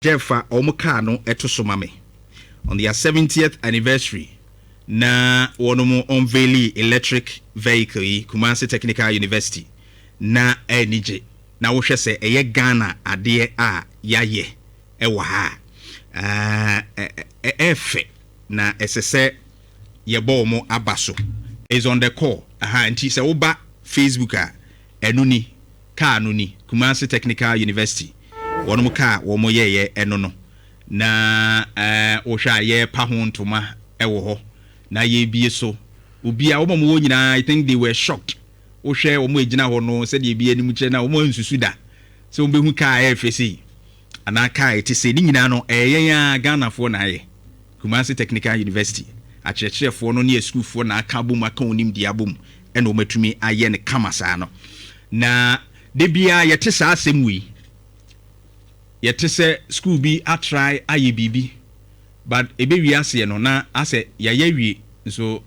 Jefa omuka no eto mame on their 70th anniversary na wonomo unveil electric vehicle yi Kumasi Technical University na enije na wo hwɛ sɛ ɛyɛ Ghana ade a yaye ɛwɔ ha ɛfɛ na ɛsɛ yɛbɔ mo abaso is on the call nti sɛ woba Facebook a ɛno ni car no ni Kumasi Technical University wonomo car wo mo yɛyɛ ɛno no na wo hwɛ ayɛ pa ho ntoma ɛwɔ hɔ na yɛ bie so obi a wo mo nyina I think they were shocked wo hwɛ wo mo egina hɔ no sɛ de bie ni mu kyerɛ na wo mo nsusu da sɛ wo behu car FSC ana car eti sɛ ni nyina no ɛyɛ ya Ghana fo na ayɛ Kumasi Technical University akyerɛkyerɛfoɔ no ne schoolfoɔ na aka bom aka onim dia bom ɛna wo matumi ayɛ ne kama saa no na de bia yɛte saa asɛm wi yɛte sɛ school bi atry ayɛ bibi but ebe wi ase no na ase yɛyɛ wi nso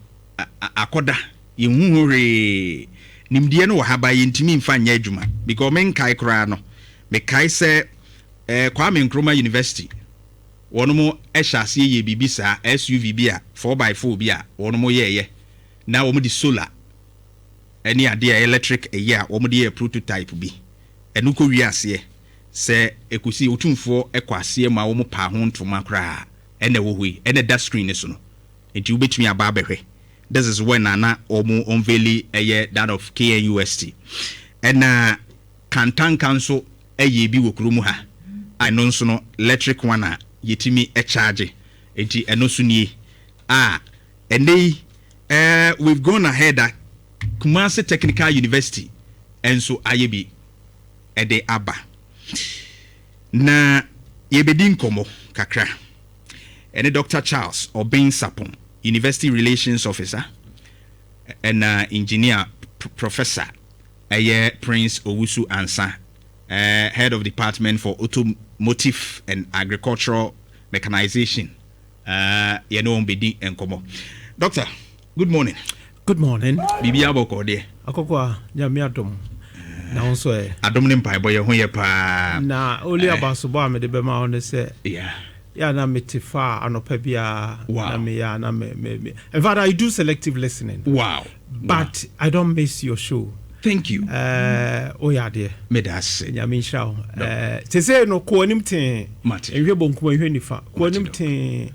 akoda yɛhu hore nimdeɛ no wɔ ha ba yɛntimi mfa nyɛ adwuma because men kai kra no me kai sɛ Kwame Nkrumah University wɔn mo ɛhyɛ ase yɛ bibi saa SUV bi a 4x4 bi a wɔn mo yɛyɛ na wɔn di solar ɛne ade electric ɛyɛ a wɔn de yɛ prototype bi ɛno kɔ wi ase sɛ ekusi otumfoɔ ɛkɔ ase ma wɔn pa ho ntoma kra ɛna wɔ hɔ yi ɛna da screen ne so no enti wobɛtumi aba abɛhwɛ this is when na omo unveil that of KNUST ɛna kantanka nso ɛyɛ bi wɔ kurom ha ano nso no electric one a yɛtimi charge enti ɛno so nie we've gone ahead at Kumasi Technical University enso ayɛ bi ɛde aba na yɛbɛdi nkɔmmɔ kakra ɛne Dr. Charles Obin Sapon University Relations Officer and engineer professor Prince Owusu Ansa head of department for automotive and agricultural mechanization bedi enkomo. Doctor, good morning. Good morning. Bibi aboko de akokwa nyame adom na won so adom ne mpai boye ho ye pa na oli abaso ba me de be ma won se yeah na metifa anopa bia na me ya na me in fact I do selective listening. Wow. But I don't miss your show. Thank you. Oh yeah dear. Me das. Nyame nhyira. Te say no ko anim ten. Ehwe bonku ehwe nifa. Ko anim ten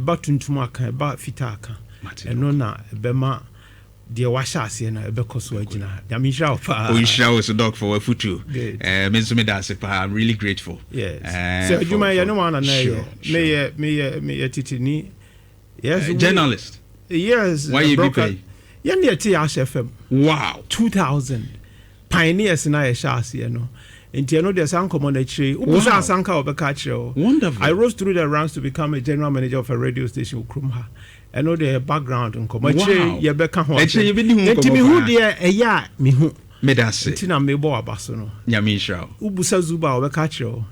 ba tuntum aka ba fita aka. Eno na be ma de washa ase na be koso agina. Nyame nhyira pa. Oh nhyira so doc for futu. Me so me das pa. I'm really grateful. Yes. So you may no one na me titini. Yes. Journalist. Yes. Why you be pay? Yende ti FM. Wow. 2000 pioneers na yɛhyɛ no nti no de san common actually ubusa sanka obeka kire. Wonderful. I rose through the ranks to become a general manager of a radio station Ukrumha. I know the background in commercial ye beka ho actually be hu nti me hu de eya me hu medase nti na me bo abaso no nyame nhyira ubusa Zuba obeka kire.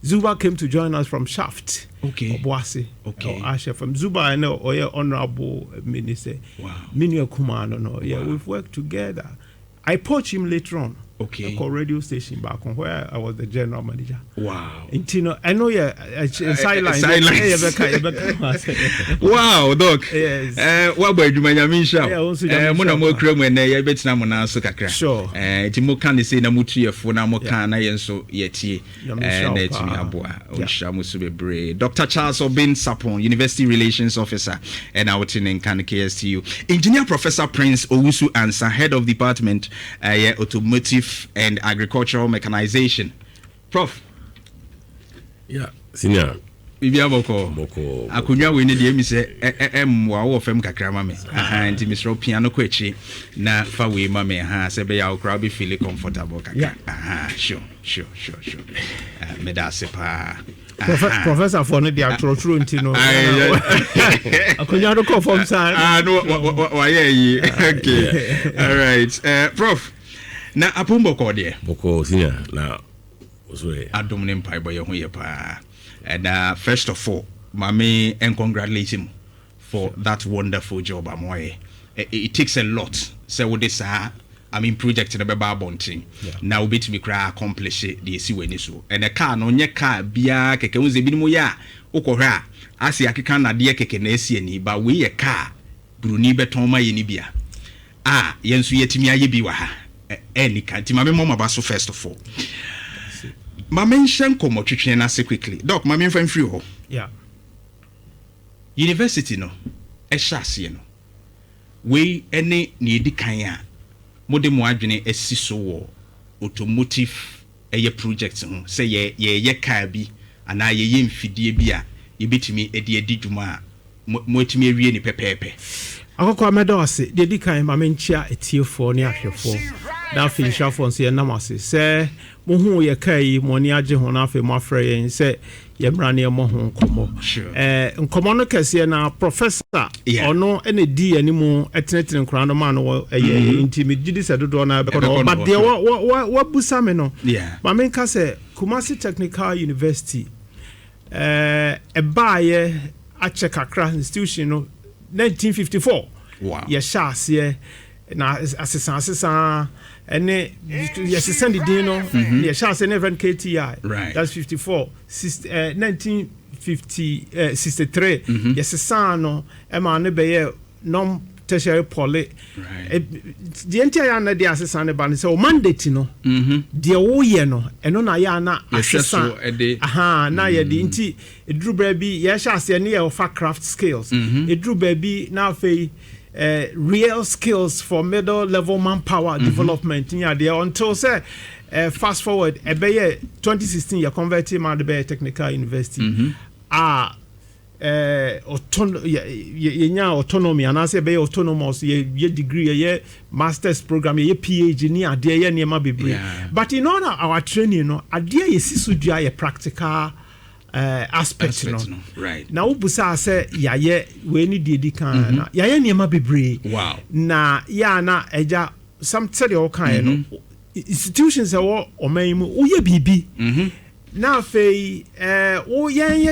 Zuba came to join us from Shaft. Okay. Obuasi. Okay. Ashe from Zuba I know honorable minister. Wow. Minio Kumano no. Yeah, we've worked together. I poached him later on. Okay. A radio station back on where I was the general manager. Wow. Intino, I know sideline. Wow, doc. Yes. What about you, Nyamisha? Mona mo krem when ye betina mo na so kakra. Sure. Ti mo kan say na mutu ye fo na mo kan na ye nso ye tie. Na etimi aboa. Ohia mo so bebre. Dr. Charles Obin Sapon, University Relations Officer, and out in KsTU. Engineer Professor Prince Owusu Ansa, head of department automotive and agricultural mechanization. Prof. Yeah, senior. Bibi aboko. Akunya we need me say wa wo fam kakra ma me. Nti Mr. Piano ko echi na fa we ma me se be ya okra be feel comfortable kakra. Sure. Me da se pa. Professor for no dia true ntino. Akunya do ko form san. No wa ye. Okay. All right. Prof. Na apumbo ko de. Boko senior na osore. Adom ne mpai boy ho ye pa. And first of all, Mami, and congratulate him for that wonderful job. It takes a lot. So with this, I mean project no beba abonten na obetimi kra accomplish the esi wani so and the car no nye car bia keke unze binimu ya ukohwe a asi akeka na de keke na esi ani ba we ye car bruni beton ma ye ni bia yensu yetimi aye bi wa ha any kanti mame mama baso first of all mame nshen komo twetwe na se quickly doc mame mfan free ho university no ehase no we ene na edi kan a mode mo adwene esi so wo automotive project ho say ye car bi ana ye mfidie bi a ye betimi edi dwuma mo etimi awie ni pepepe akoko amedo ase de di kan ma menchia etiefo ne ahwefo na finisha fo nso ye namase se mo hu ye kai mo ni age ho na afi mo afre yen se ye mra ne mo ho nkomo nkomo no kase na professor ono ene di animu etenetere nkran no ma no ye intimididi se dodo na be ko but de wa busa me no ma menka se Kumasi Technical University baaye a check akra institution no 1954 yes shase na asesa ene yes send the day no yes shase never KTI that's 54 1963 yes sa no e ma ne be nom tertiary poly the entire na the asesa ne ba ne so mandate no the wo ye no eno na ya na asesa na ye di nti edru bra bi ye shase ne ye offer craft skills edru ba bi na fe real skills for middle level manpower development in there until say fast forward e be 2016 you converted ma the technical university autonomy and I say be autonomous ye degree ye master's program ye PhD ni ade ye niema bebre but in all our training no ade ye sisudua ye practical aspect no right na ubusa say yaye we ni dedi kan na yaye niema bebre na ya na eja some tell you kan no institutions are o man mu uye bibi now fe ye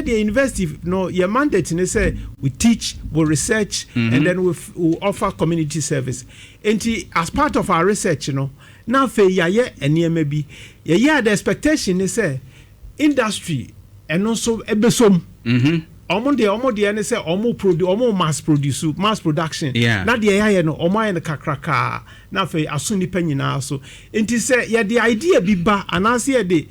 the university no your mandate ne say we teach, we research and then we offer community service and as part of our research now fe ye eniema bi ye the expectation is say industry and also ebesom omo de ne say omo mass production na de ye no omo ye kakraka na fe aso nipa nyina so enti say ye the idea bi ba anase ye de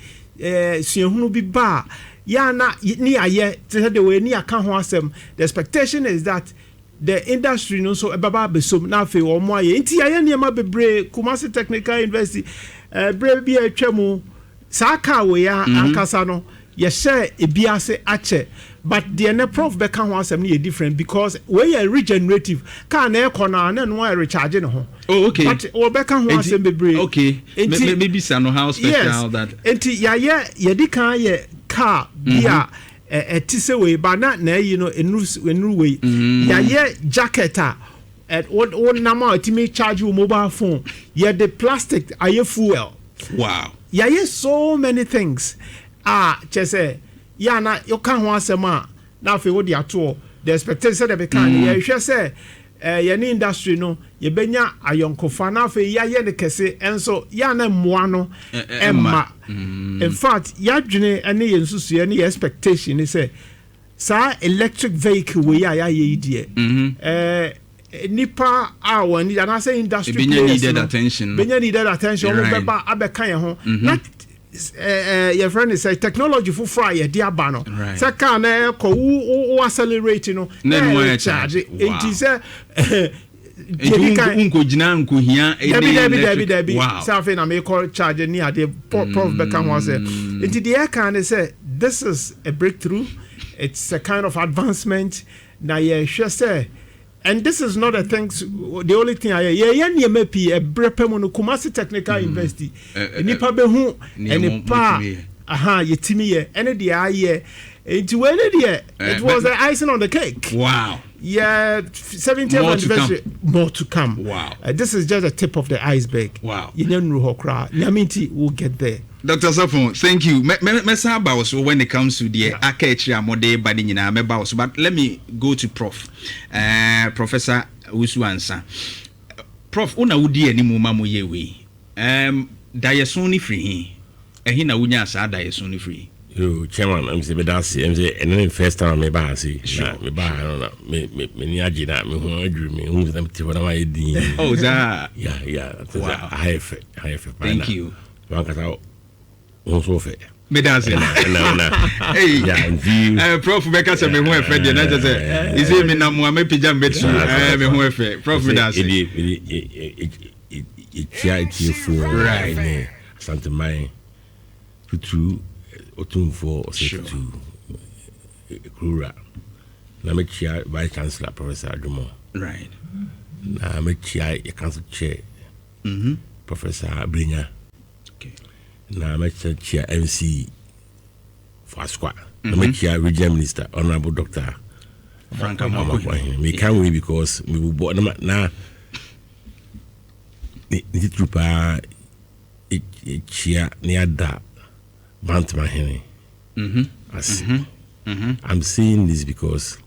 suehunu bi ba ya na ni aye the way ni aka ho asem the expectation is that the industry no so ebaba besom na fe omo aye enti aye niema bebre Kumasi Technical University bre bi atwamu saka we ya ankasa no ye share ebiase ache but the ne prof be kan ho asem ni different because we are regenerative can e kona na no recharge no ho okay but we be kan ho asem bebre okay maybe sano how special that enti ye di kan ye car bia etise we ba na yi no enuru we ye jacket at what nama ultimate charge your mobile phone ye the plastic aye fuel wow ye so many things chese ya na you kan ho asema na fe wo di ato the expectation that be kan ye hwe se ye ni industry no ye benya ayonkofa na fe ya ye ne kese enso ya na moa no emma in fact ya dwene ene ye nsusu ye ne expectation ni say sa electric vehicle we ya ye die nipa when and I say industry benya needed attention omo beba abeka ye ho na your friend is say technology for fry e dia ba no say car na ko wo accelerate no na charge it say unko jina unko hia Debbie say na me call charge ni ade prof beka ho say into the air can say this is a breakthrough, it's a kind of advancement na ye sure say. And this is not a thing. The only thing I MAP a brepemo no Kumasi Technical University. Nipa be hu enipa yetimi ye ene de aye. It was the icing on the cake. Wow. Yeah, 70th anniversary. More to come. Wow. This is just a tip of the iceberg. Wow. Nyaminti will get there. Dr. Safon, thank you. Mesaba also when it comes to the Akechia Mode Badinina Mebaus, but let me go to Professor Usuansa. prof una wodi animu ma mo yewe dayeson ni free ehi na wonya asa dayeson ni free yo chairman I'm say bedasi I'm say and then first time me ba say me ba no me ni agina me ho adru me hu them ti wona my din oh that yeah wow. high effect thank you one kata so fe medasi na hey yeah prof beka se me ho efe de na say is it me na mo me pija metsu me ho efe prof medasi it for right something my to Otumfo to Krura. Na me chair vice chancellor Professor Adumo. Right. Na me chair a council chair. Professor Brinya. Okay. Na me chair MC for Squad. Na me chair regional minister Honorable Dr. Frank Amakwai. Me can't wait because me will na ni trupa chair near that Bantama Henry. I'm saying this because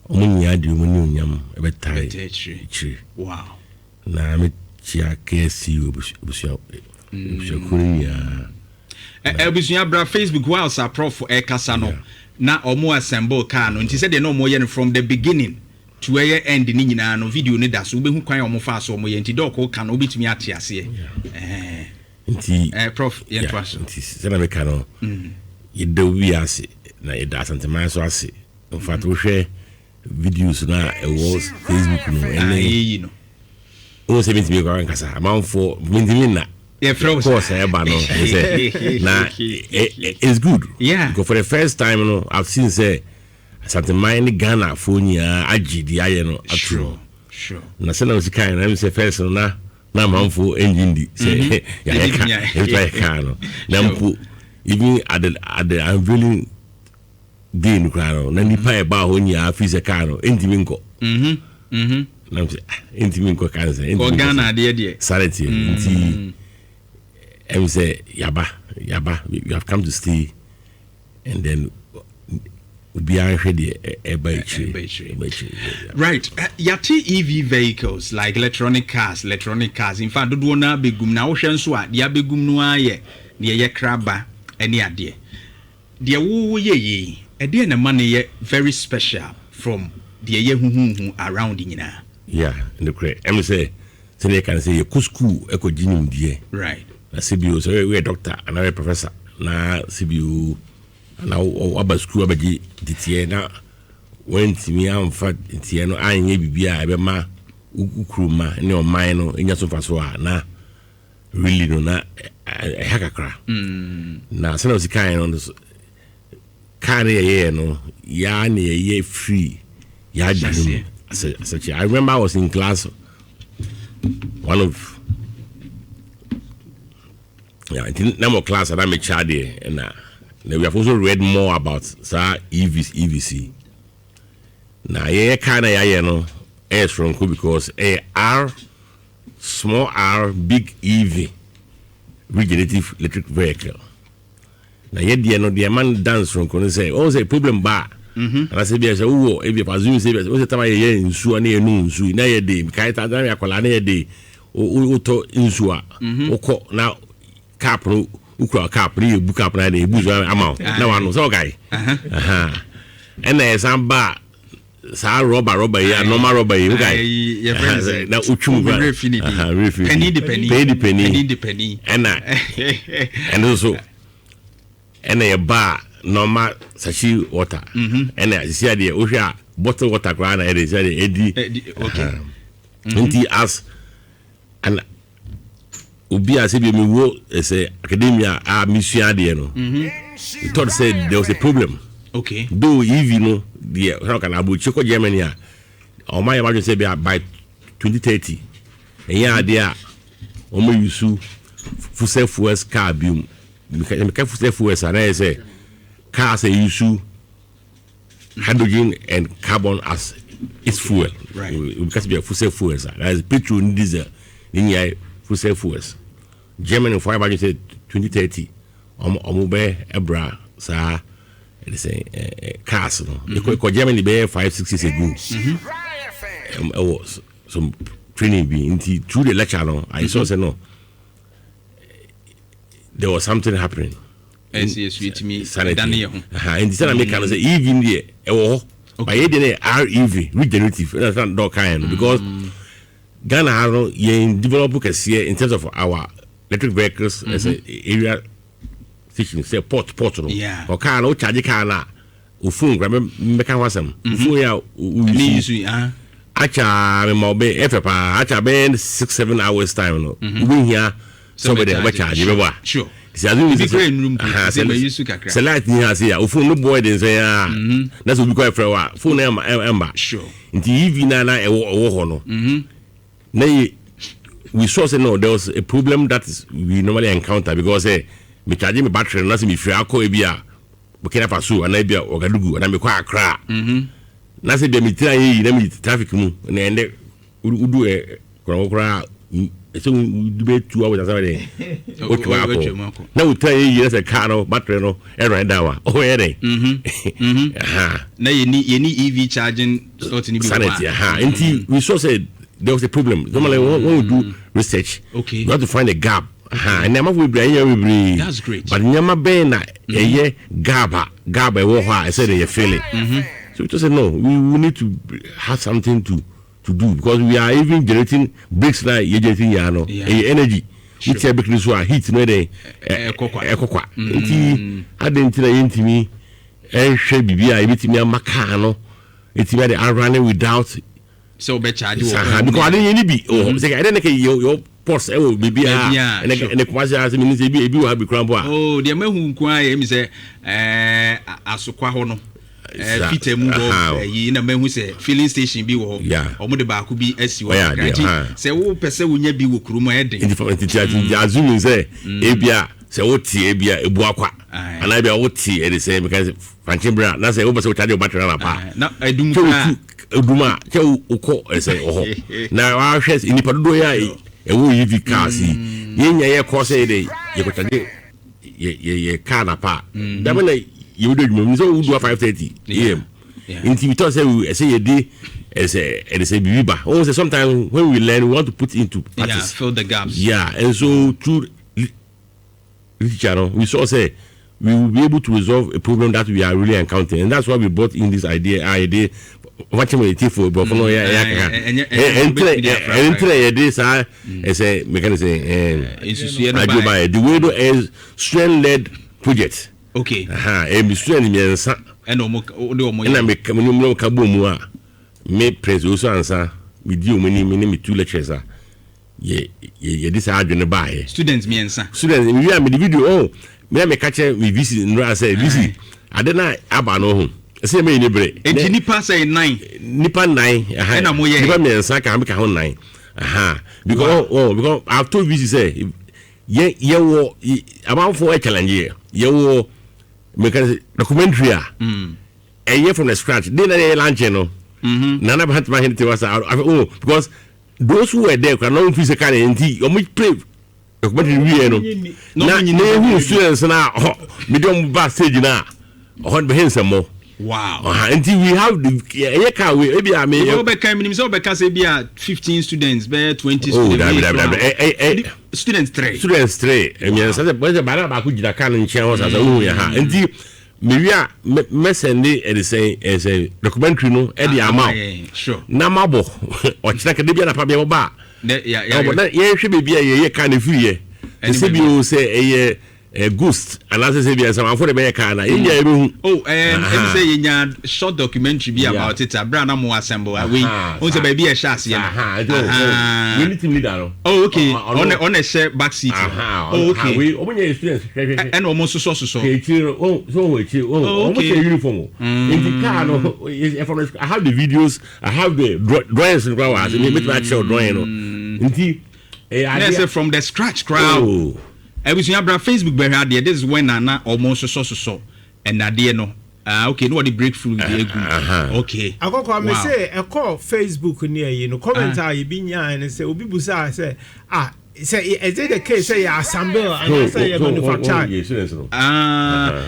Omunya di Omunyam ebetai. Wow. Na me chia KsTU busua Korea. Busua bra Facebook while sa prof kasa no na omo assemble car no nti say de no omo ye from the beginning to where end ni nyina no video ni da so obehu kwan omo fa so omo ye nti doko ka no obetumi ate ase. Nti prof yentraso nti sena me kano yeda wi ase na yeda asantema so ase in fact we share videos na was Facebook no ene no o se mitimi ko ankasa amanfo mitimi na course e ba no say na it's good because for the first time no I've seen say asantema ni Ghana phone ya agidi aye no atro sure na sena we kan na me say first no na manfo engine di say ya kano nampu even at the unveiling day no kano na nipa e ba ho nya afise kano entimi nko nam say entimi nko kan say ko Ghana de sanity enti em say yaba you have come to stay and then be ready right yati EV vehicles like electronic cars in fact do na begum na wo hwe so a dia begum no aye ne ye kraba ene ade de wo ye ede na man ye very special from the ye huhu around nyina in the crate em say say can say you school e ko ginim die right na CBO so we doctor and a professor na CBO na aba school abaji ditie na went me amfa ditie no anye bibia ebe ma ukruma ne oman no enya so faso a na really no na hakakra na sana usikai no kan ye no ya na ye free ya dinu such I remember I was in class one of in number class and I'm a child there and we have also read more about EVC. Now, kind of no is from because R, small R, big EV, regenerative electric vehicle. Now, the man dance from Kono say, oh, say problem bar. And I said, oh, if you presume, say, what's the time I hear in Sua near noon, Sui, near day, Kaita, Colania day, or to Insua, or now Capro. Ukwa kapri book up na dey buzu amount na one so guy and there some bar sa rubber ya normal rubber you guy na uchum penny and also and a bar normal sashi water and I see there ohia bottle water kra na dey say okay nti as and Obi a say be me wo say academia mission there no. He thought said there was a problem. Okay. Though EV no the how can abu chiko Germany a o my imagine say by 2030 and yeah there o mo use fossil fuels car bi me fossil fuels and say cars say use hydrogen and carbon as its fuel. Right. Because be a fossil fuels that is petrol and diesel in fossil fuels. Germany for about 2030 be ebra sa they say cars no Germany be 5-6 years ago was some training be into through the lecture no I saw say no there was something happening yes with me sanity and the make can say even there by REV regenerative understand dog kind because Ghana has develop in terms of our electric vehicles as a area station say port no or car no charge car na o phone grab make am wasam phone ya me use acha me mo be efepa acha be 6-7 hours time no we here somebody be charge be ba sure see as we be room say me use kakra say light ni here say o phone no boy dey say that's what we call for wa phone emba sure nti EV na e wo ho no na we saw say no there was a problem that we normally encounter because me charge me battery na say me free akọ e bia Burkina Faso ana bia Ouagadougou ana me kwa Accra na say be me try yi na me traffic mu na ende udu kora so we be 2 hours asaba dey o to akọ na we try yi na say car no battery no e run down o e dey na ye ni EV charging sort ni bi sanity until we saw say there was a problem. Normally, when we do research, we have to find a gap. And that's great. But Nyama Bena, a gab, I said, you feel it. So we just said, no, we need to have something to do because we are even generating bricks like you're generating energy. Which are making this one heat, no, they cocoa. I didn't tell you me, and should be a bit me a macano. It's where they are running without. So be charge because I didn't be say I didn't your post will be and the question as means be will have be crumble the man who kwai me say asokwa ho no fit mu go yi na man who say filling station bi wo omo de ba ku bi asi wo say wo pese wo nya bi wo kurumo e den assuming say ebia say wo tie ebia ebu akwa ana ebia wo tie e the same because Franchimbra na say wo pese wo charge your battery na pa na edum Duma ke uko say oho na wa hwes inipa dodo ya ewo EV cars yenya ye ko say dey ye ko tade ye car na pa da me na ye wodo dwuma so wodo 5:30 am inti we talk say ye dey say bibiba oh say sometimes when we learn we want to put into practice fill the gaps and so through we saw say we will be able to resolve a problem that we are really encountering and that's why we brought in this idea watching me for but no and this is a mechanism the window is strength led project okay strength means and make me praise also answer with you many 2 lectures this argument by students we are the video me catch me visit no say visit I don't know aba no ho say me ni bre nipa say 9 nipa 9 na mo ye nipa me nsa ka make ho 9 because I've told visit say ye wo about for a challenge ye wo make documentary a from the scratch then na launch no nana bat ma hinte was because those who were there can not physically and o mo play documentary we no na who students na medium back stage na on behind some more wow until we have the car we be am you be come minimum so be can say be 15 students be 20 students students 3 I mean say be ba ba ku jira kan nche ho sa wo ya ha until me wi a me send e say documentary no e dey am sure na mabo o kira ka de bia na pa bia ba yeah but ye hwe be bia ye kan free ye say bi o say a ghost and as I say be some for the be car na enya e be say enya short documentary be about it abra na mo assemble we on say be e share ya we need to lead that okay on a share back seat okay we omonya students and almost so so uniform in the car no I have the videos I have the drawings in power me make show drawing no nti say from the scratch crowd everything abra Facebook be here this is when na almost so and na there no okay no the breakthrough dey good okay akoko me say e call Facebook near you no comment you be nya and say obi busa say say is it the case say you assemble and say you manufacture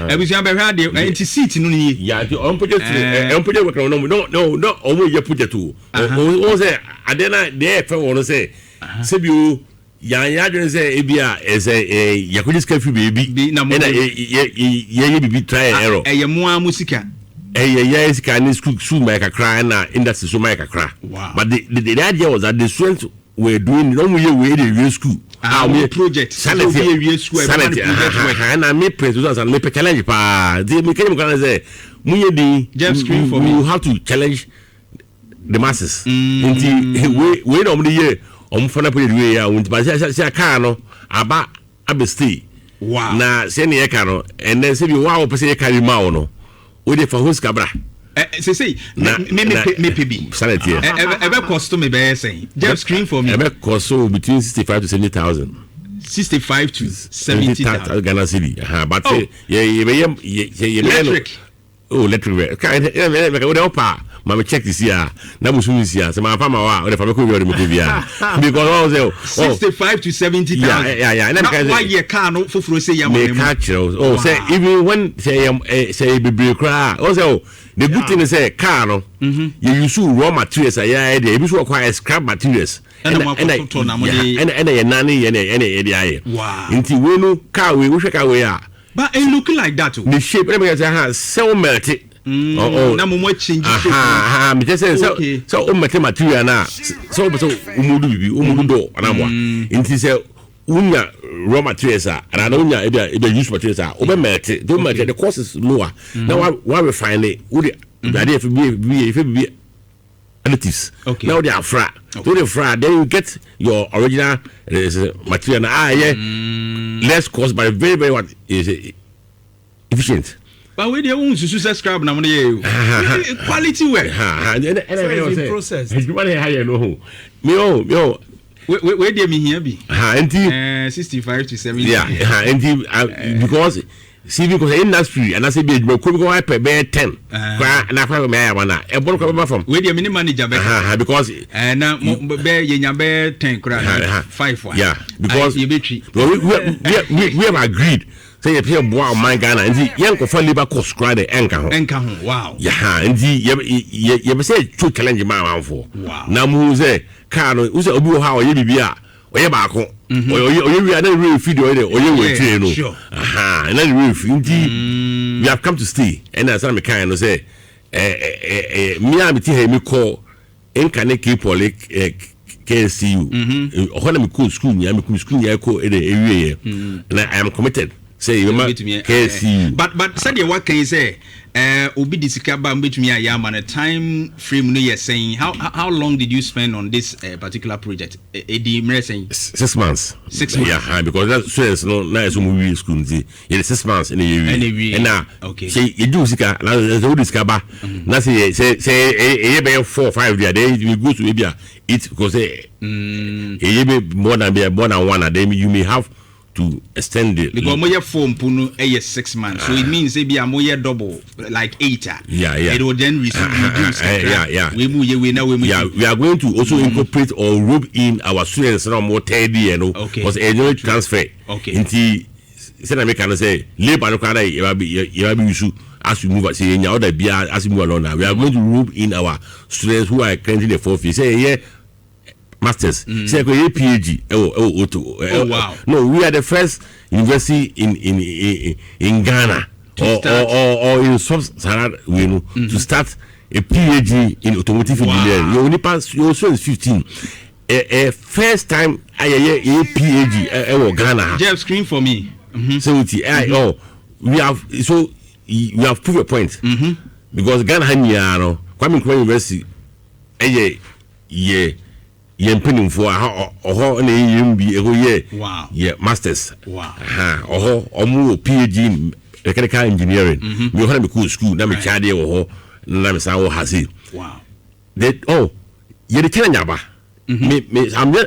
ebusia be hwa de enti seat no ni ya the on project work no omo ye project o say adena dey fe won say se bi o ya dwen say ebia say yakodi ska fi bebi na ye bibi try error eye mo amusika yeah, it's kind of school make a cry and industry so make a cry. Wow. But the idea was that the students were doing no way the real school. Our project sanity and I make presents and make a challenge. The mechanic can say, you have to challenge the masses. Wait on the year on for the car about stay. Wow. Now, send the car and then say, wow, person carry mao. Ode for who's cabra say me pb sanity ebe cost me be say just screen for me ebe cost between 65 to 70,000 65 to 70,000 Ghana city but electric electric kind mama check this year na musu this year say my farmer wa o dey farm ko bi o dey make bia because all say 65 to 70,000 yeah and why your car no foforo say ya money say even when say be cry also the good thing is say car no you use raw materials ya dey be so acquire scrap materials and ya nani ya wow inti we no car we hwe car we a but it look like that too the shape let me say so melt na mo change me just say so material na so umudu bibi umudu do anamwa inti say unya raw materials and unya e use materials obe melt do melt the cost is lower now why refine it would if be additives now they are fra so the fra then you get your original material less cost but very very what is efficient. But we don't use to subscribe now. Quality work. And process. Where do me here be? 65 to 70. Yeah, because see because industry and I say be go pay 10. And I find me one e bon ko from. Where do me manager because na be yenya be 10 5 1. Yeah, because we have agreed. Say you pay boy my Ghana and yen ko fa labor cost cry the enka ho wow yeah and you be say two challenge man for wow na mu say car no u say obi ho ha o ye bibia o ye ba ko o ye wi na real feed o ye we tire no and na real feed we have come to stay and as I can no say me am ti he me call enka ne keep poly KsTU o na me go school nya me school nya ko ewie and I am committed. Say you might KsTU. But said what can you say? Obi disikaba mbetumi aya man a time frame no you saying how long did you spend on this particular project? Edi mre saying 6 months. 6 months. Yeah, because that students no na so movie school nti. Yeah, 6 months in a year. And now okay. Say you do sika na so disikaba. Na say e be 4 or 5 there then you go to Ebia it because e be more than one and then you may have to extend it because moye form punu 6 months so it means say be moye double like 8 yeah it will then reduce we are going to also incorporate or rope in our students now more 30 because a transfer into say make can say labor no kana you be issue as you move say nya other bia as you move along now we are going to rope in our students who are currently the fourth year say masters say ko PhD wow no we are the first university in Ghana or in sub-Saharan to start a PhD in automotive engineering. You only pass your son is 15 a first time a PhD Ghana just screen for me so we have proved a point because Ghana hanya Kwame Nkrumah University yempeni for oho na yimbi ego wow masters wow oho omu PhD in mechanical engineering me ho na me cool school na me chade oho na me san wo hasi wow that ye de challenge aba me am me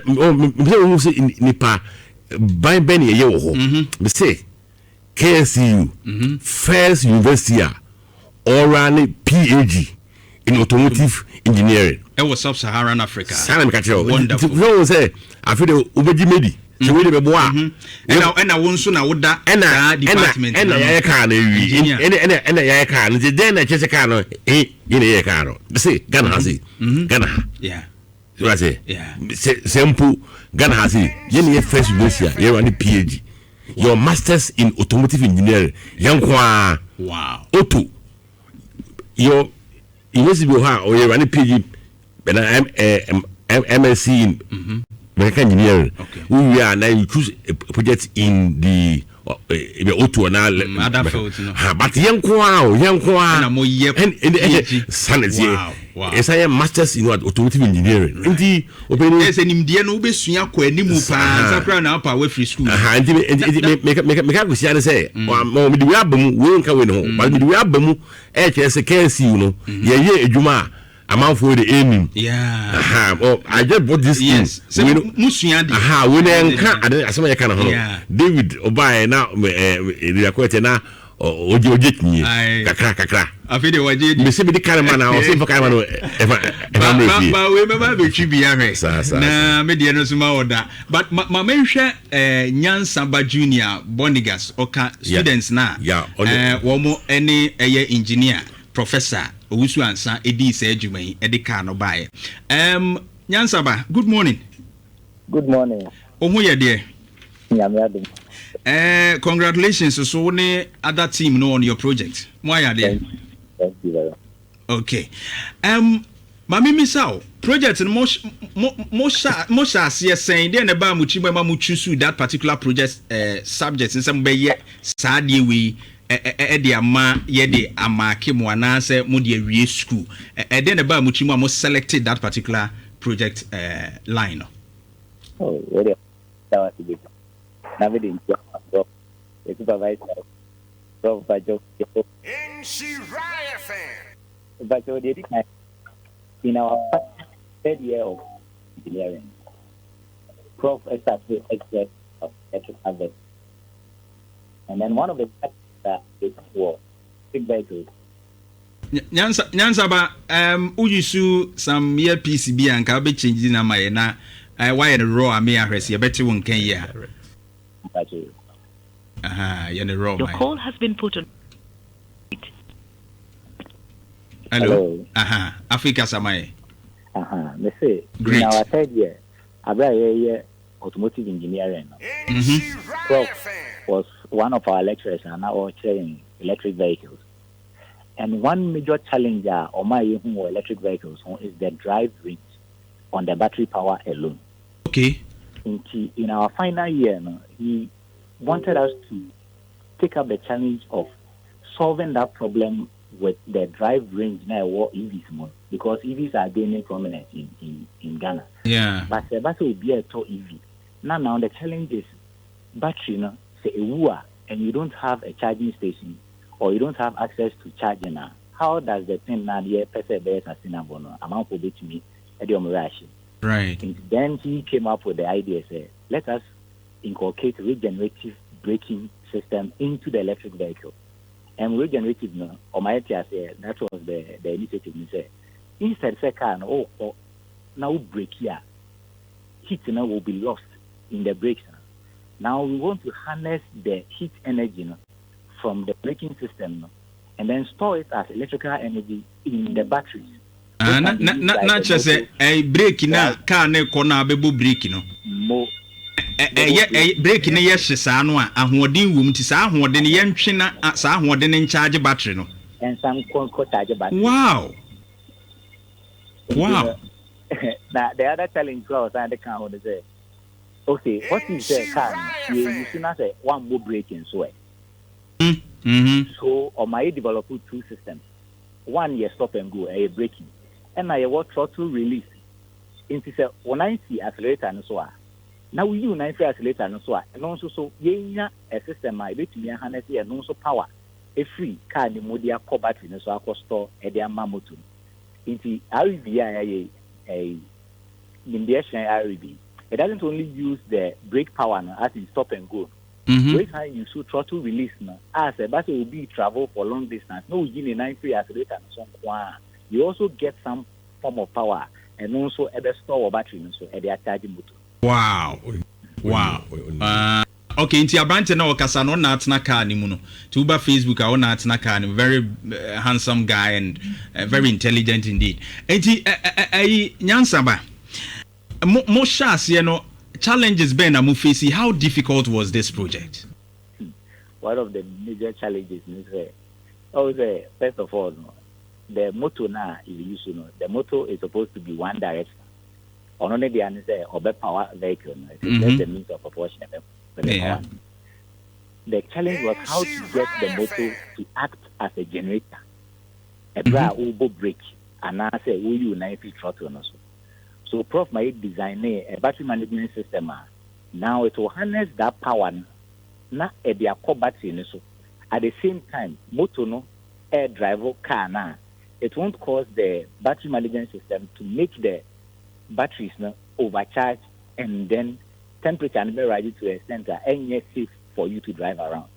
say nipa ban ye oho me say KsTU first university or run PhD in automotive engineering. It was sub-Saharan Africa. Wonderful. No say I feel the ubeji medi so we be boa ɛna wo nso na woda department ɛna yɛ car na wi ɛna yɛ car no den na kyese car no yene yɛ car no say Ghana has it Ghana yeah so I say simple Ghana has it yene first university you run the PhD your masters in automotive engineering yankwa wow auto your university or you run the PhD but MSc in mechanical engineering. Okay. We are now you choose a project in the auto and other fields, no. But young and I'm yep. Sanity. Wow. Yes, I am masters in what automotive engineering. Indeed, yes, and in the no be suya kweni mupa. Sakra na pa we free school. And make say. Mo mi di abam we nka we no. But mi di abam KsTU no. Ye ejuma. Amount for the aiming. Yeah. I just bought this. Yes. So Musiandi. We then can't. Some kind of David Obai now. The acquaintance now. Ojit me. Kakra. I feel the wajid. Me see me the cameraman. I see for cameraman. But we remember the tribute. Na me di no suma order. But my mention Nyansaba Junior Bonigas oka students na. Yeah. Womo any engineer professor. Owusu ansa edi se adwuma yi edi ka no bae Nyansaba, good morning. Good morning. Ohu ye de Nyamiadum. Congratulations so ne other team no on your project. Mo ya de. Thank you very much. Okay. Mami misao project no mo sha se sen de na ba mu chi ma mu choose that particular project subject nsem be ye saa de we de ama ye de amake mo anase mo de awie school den na ba mu chi mo selected that particular project line no. Oh, really? That was good. Now we didn't go. The supervisor Prof. Nhyira fan. But in our third year of engineering, Prof. started expert of electric harvest. And then one of the that is for big vehicles. Nyansaba, uyisu some year PCB and ka be change na my na why the raw me ahwese better one can ya. You're the raw. Your call has been put on. Hello. Africa Samaye. Me say in our third year, abra automotive engineering. Prof was one of our lecturers and now training electric vehicles. And one major challenge on my electric vehicles is the drive range on the battery power alone. Okay. In our final year, he wanted us to take up the challenge of solving that problem with the drive range now EVs because EVs are gaining prominence in Ghana. Yeah. But the battery will be a tall EV. Now the challenge is battery, say a and you don't have a charging station or you don't have access to charging now. How does the thing now here persevere sustainable? Amount for bit me right. And then he came up with the idea, say, let us inculcate regenerative braking system into the electric vehicle. And regenerative or my idea say that was the initiative. He said, instead say car now brake here, heat now will be lost in the brakes. Now we want to harness the heat energy from the braking system and then store it as electrical energy in the batteries. Not just a brake na car ne corner bebo brake Mo brake ne yes sa no a ahoden wum ti sa ahoden ye ntwe na sa ahoden in charge battery no. And some charge battery. Wow. Now the other challenge was and the car on the okay, what is the car? You should not say one more braking so. So on my develop two systems. One year stop and go, a braking. And I want throttle release. Into say when I see accelerator and so on. Now we use nice accelerator and so on. And also so a system I bet me harness and also power. A free car the modia core battery so I could store a damn mamotu. Into RV a RV. It doesn't only use the brake power as in stop and go. Brake how you should throttle release as a battery will be travel for long distance. No you need free accelerator and so on. You also get some form of power and also a store battery so at the charging motor. Wow. Wow. Okay, nti abante na okasa no na atena car ni mu no. To Uber Facebook a na atena car ni very handsome guy and very intelligent indeed. Nti nyansa ba. Mo shase no challenges ben na mo face. How difficult was this project? One of the major challenges is first of all, the motor now is used, the motor is supposed to be one direction. On only the answer or power vehicle, it's the means of propulsion. The challenge was how to get the motor to act as a generator. A bra will break, and I say, will you 90 throttle also? So, Prof. My design a battery management system. Now it will harness that power. Not a their core battery. So, at the same time, motor no air driver car now. It won't cause the battery management system to make the batteries no overcharge and then temperature and be ready to a center and yet safe for you to drive around.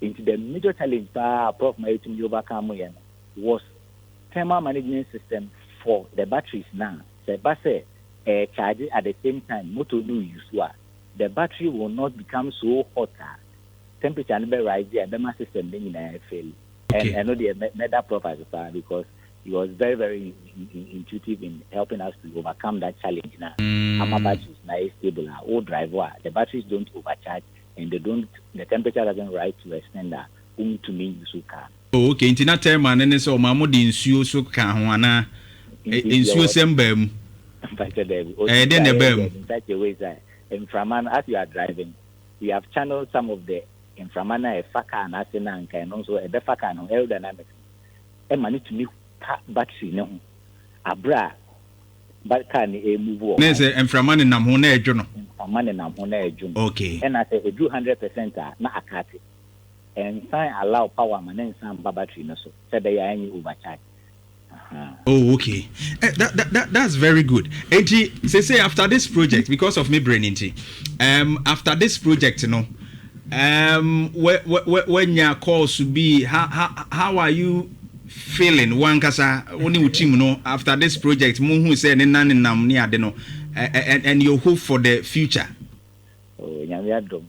Into the major challenge Prof. My to overcome was thermal management system for the batteries now. The battery charge at the same time motor do use the battery will not become so hot. Temperature and be rise the thermal system then fail. And I know the meta Prof as because he was very, very intuitive in helping us to overcome that challenge. Now, our batteries now is stable. All driver, the batteries don't overcharge, and the temperature doesn't rise to extend that to me use car. Oh, okay. Inti na term and so mamo di nsuo so ka ho ana nsuo sembam. Then the bam. In such a way that inframan, as you are driving, we have channeled some of the inframana a faka and asena and also a befaka and aerodynamics. And manage to make battery no abra but can a move on. There's a inframan in Namhone Juno. Inframan in Namhone Juno. Okay. And I say a 200% na akati. And sign allow power man and some battery no so. Said they are any overcharge. Oh, okay. That's very good. Say after this project, because of me brain after this project, when your calls to be how are you feeling one kasa only team no after this project who say and your hope for the future? Oh, nyamiadom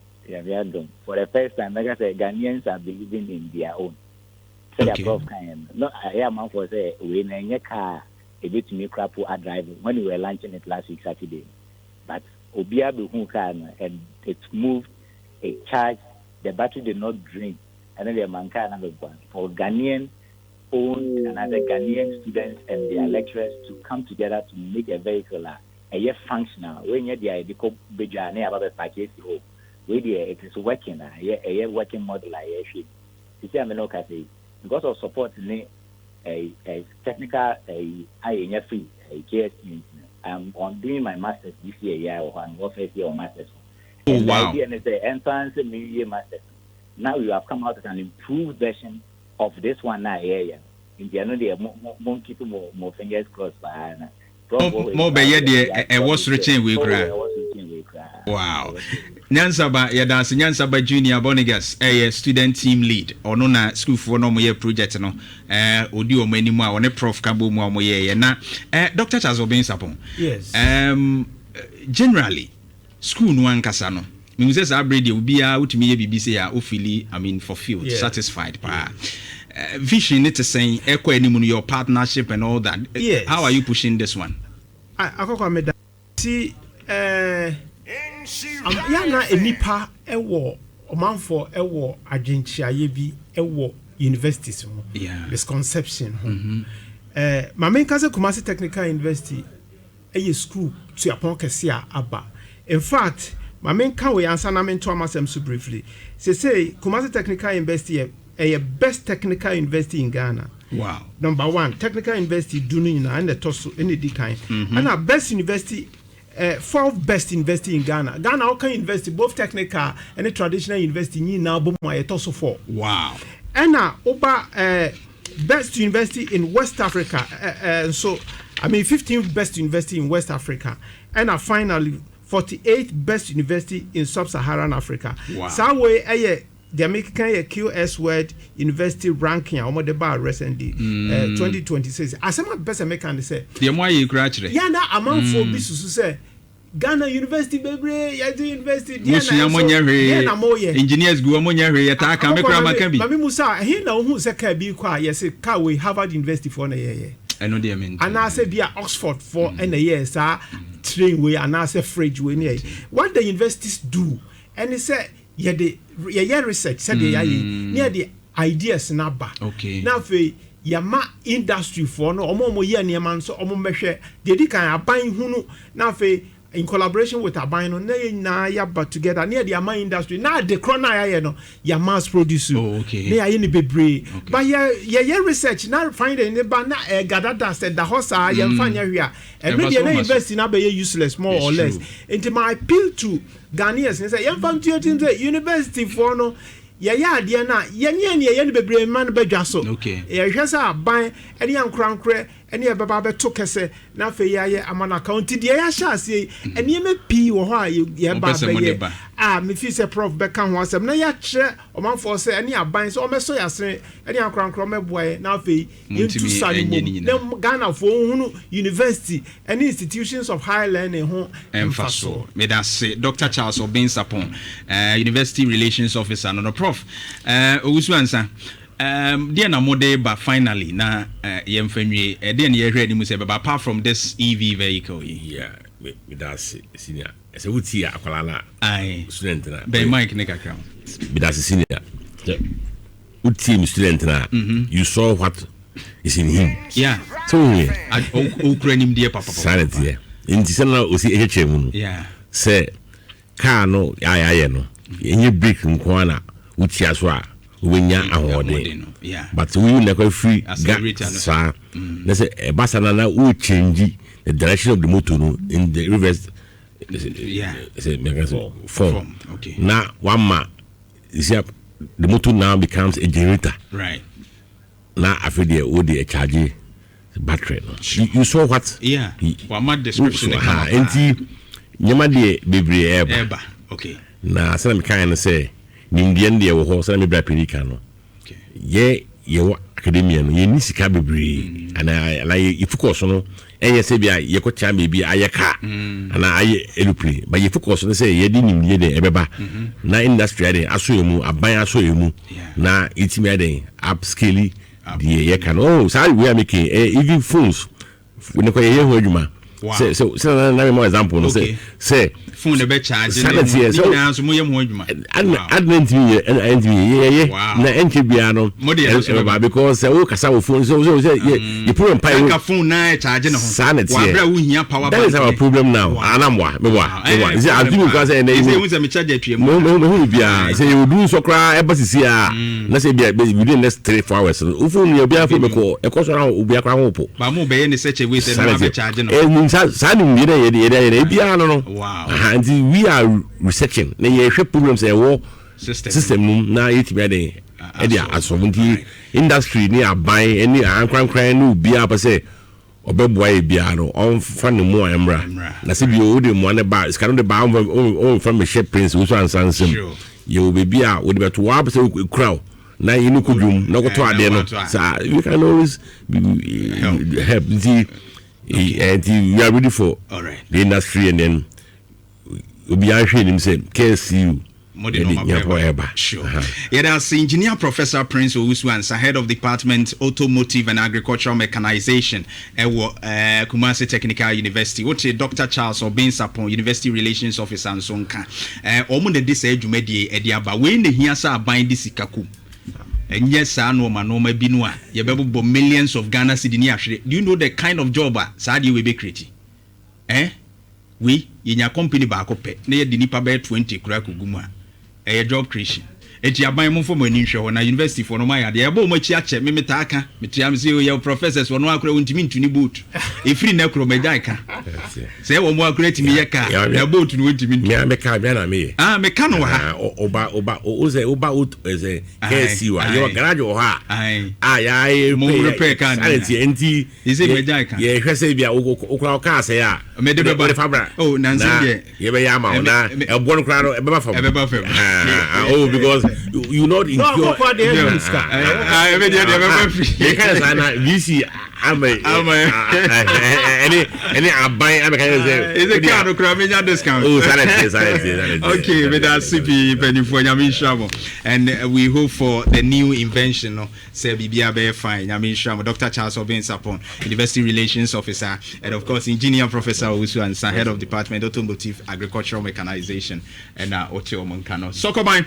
for the first time like I say Ghanaians are believing in their own. So okay. Prof kind no I am for say we na car a bit to me crap for driving when we were launching it last week Saturday, but obia be who can and it moved a charge, the battery did not drain, and then the man can another one for Ghanaian own another Ghanaian students and their lecturers to come together to make a vehicle a year functional. When you're there, they call Bejane about the package home. Where it is working, a year working model. I see, I'm not say because of support in a technical a free a KsTU. I'm on doing my master's this year or first year of master's. Oh, wow. And the entrance media master. Now you have come out with an improved version of this one now here. In the end, more people more fingers crossed by more by a was reaching we cry. Wow. Nyansaba Yadas Nyansaba Junior Bonigas, a student team lead or no na school for no more project no audio many more on a prof cabo more na Dr. Charles Obin Sapon. Yes. Generally school no ankasa no means say abrede will be out me BBC ya ofili fulfilled, satisfied pa vision it is saying echo anymore your partnership and all that. Yes. How are you pushing this one? I see yana enipa ewo omanfo ewo agenchiaye bi ewo universities ho misconception mama nkaze Kumasi Technical University a school to upon kesia aba. In fact, my main can we answer na mento amasem so briefly. Say Kumasi Technical University a best technical university in Ghana. Wow. Number 1, technical university doing and the tosso any kind. And our best university 4th best university in Ghana. Ghana how can university both technical and a traditional university ni now boom my tosso 4. Wow. And over best university in West Africa. So 15th best university in West Africa. And finally 48th best university in Sub-Saharan Africa. Wow. So way the American QS World University ranking omo the bar recently 2026. As some best American say. The more you graduate. Yeah, na amount for business say Ghana University bebre Yadi University na engineers go amonya hwe yata ka me kra maka bi mami musa he na wo hu se ka bi kwa yes ka we Harvard University for na ye eno de mean ana say bia Oxford for na ye sa train we ana say fridge we na what the universities do and say ye research say they near the ideas na ba na fe yama industry for no omo ye niam so omo mehwe de di kan aban hunu na fe in collaboration with Abino, na ya but together near the Ama industry. Now the corona ya mass produce. They are in the baby. But yeah research now finding the banana gadada said the horse are young fanya here. And maybe they invest in be useless more or less. Into my appeal to Ghanaians and say young fan to university for no. Ya dia na ye bebre man bedwa so ye hwesa ban ene yankrankre ene ye baba beto kese na fe ye amana account dia ya sha ase ene me pi wo ho a ye ba be me fi se prof be kan ho asem na ya kire o man for se ene aban so o meso ya se ene yankrankre me boye na fe ye tu sani mo Ghana for hunu university and institutions of higher learning ho emphasis me da say Dr. Charles Obinsapon university relations officer no prof Owusu ansa dear na mode ba finally na yemfanwie dear na ye hwe ni mu say apart from this EV vehicle me that's senior as a wuti akwala na student na be Mike ne kakra me that's senior wuti student na you saw what is in him so okura nim de papa sanity inti sana osi ehechemu no say car no ya no enye break nko na wuti aso a wenya ahode but we will never free sa na say e basana na we change the direction of the motor no in the reverse say form na one ma you see the motor now becomes a generator right na after the o charge battery no you saw what one ma description enti nyama de bebre eba na sana me kan say nimdien de wo ho sana me bra perika no ye wo academia no ye ni sika bebre ana like you focus no enye say bia ye ko cha bebi ayeka ana aye elupre but you focus no say ye di nimdie de ebeba na industry de aso emu aban aso emu na itimi de upscale de ye kan say we are making even phones we no ko ye ho adwuma so na me more example no say phone be charge na so mo yem ho adwuma advent ye na entry bia no because we kasa wo phone so you problem pai ka phone na charge no wa bra wo hia power bank that is our problem now anamwa is it advent because say we charge atwe mo bia say you do so kra e basisi a na say bia within next 3-4 hours wo phone you bia phone ko e ko so na wo bia kra ho po ba mo be ye ne search we say na be charge no Sanim ye bia no and we are researching na ye hwe problems e wo system na yetibia de e dia asomnti industry ni aban eni ankrankran no bia pa say obeboa e bia no on fa no mu amra na se bi o de mu ne ba ska no de ba on from me share prince wo so ansansem ye o be bia wo de beto wa pa say crowd na yinu kudum na ko to ade no so you can always help and we are ready for the industry and then we'll be asking him say KsTU sure. That's Engineer Professor Prince Owusu Ansa, head of Department Automotive and Agricultural Mechanization at Kumasi Technical University. What Dr. Charles Obinsapon, University Relations Officer and Sonka. Omo de say jumedi ediaba when the hiasa bind this ikaku. And yes, I know manoma binwa. You be millions of Ghana cedis. Do you know the kind of job Sadi will be creating? We in your company back up near the nipa be 20 krakuguma. A job creation. Eti aban mo for money show na university for no my dey ebo mo chi ache me metaka metiam say your professors for no akura untimi ntuni boot e free na kro medai ka say wo mo akura timi ye ka na boot no untimi ntuni me ka bia na me me ka no ha oba o say oba out say KsTU your garage o ha ya mo repair ka enti e say medai ka ye hwese bia okura ka say a me de be fabra nansi ye be ya ma na e bo no kura no e be ba fam because you not incur. No, for the VC. Any abai. Is a kind of Kramina discount. Oh, okay, but that's CP penny for Yamin Shamo, and we hope for the new invention. No, say BBA fine. Yamin Shamo, Dr. Charles Obin Sapon, University Relations Officer, and of course Engineer Professor Usu and Head of Department Automotive Agricultural Mechanization, and Ocho Moncano. Sokobine.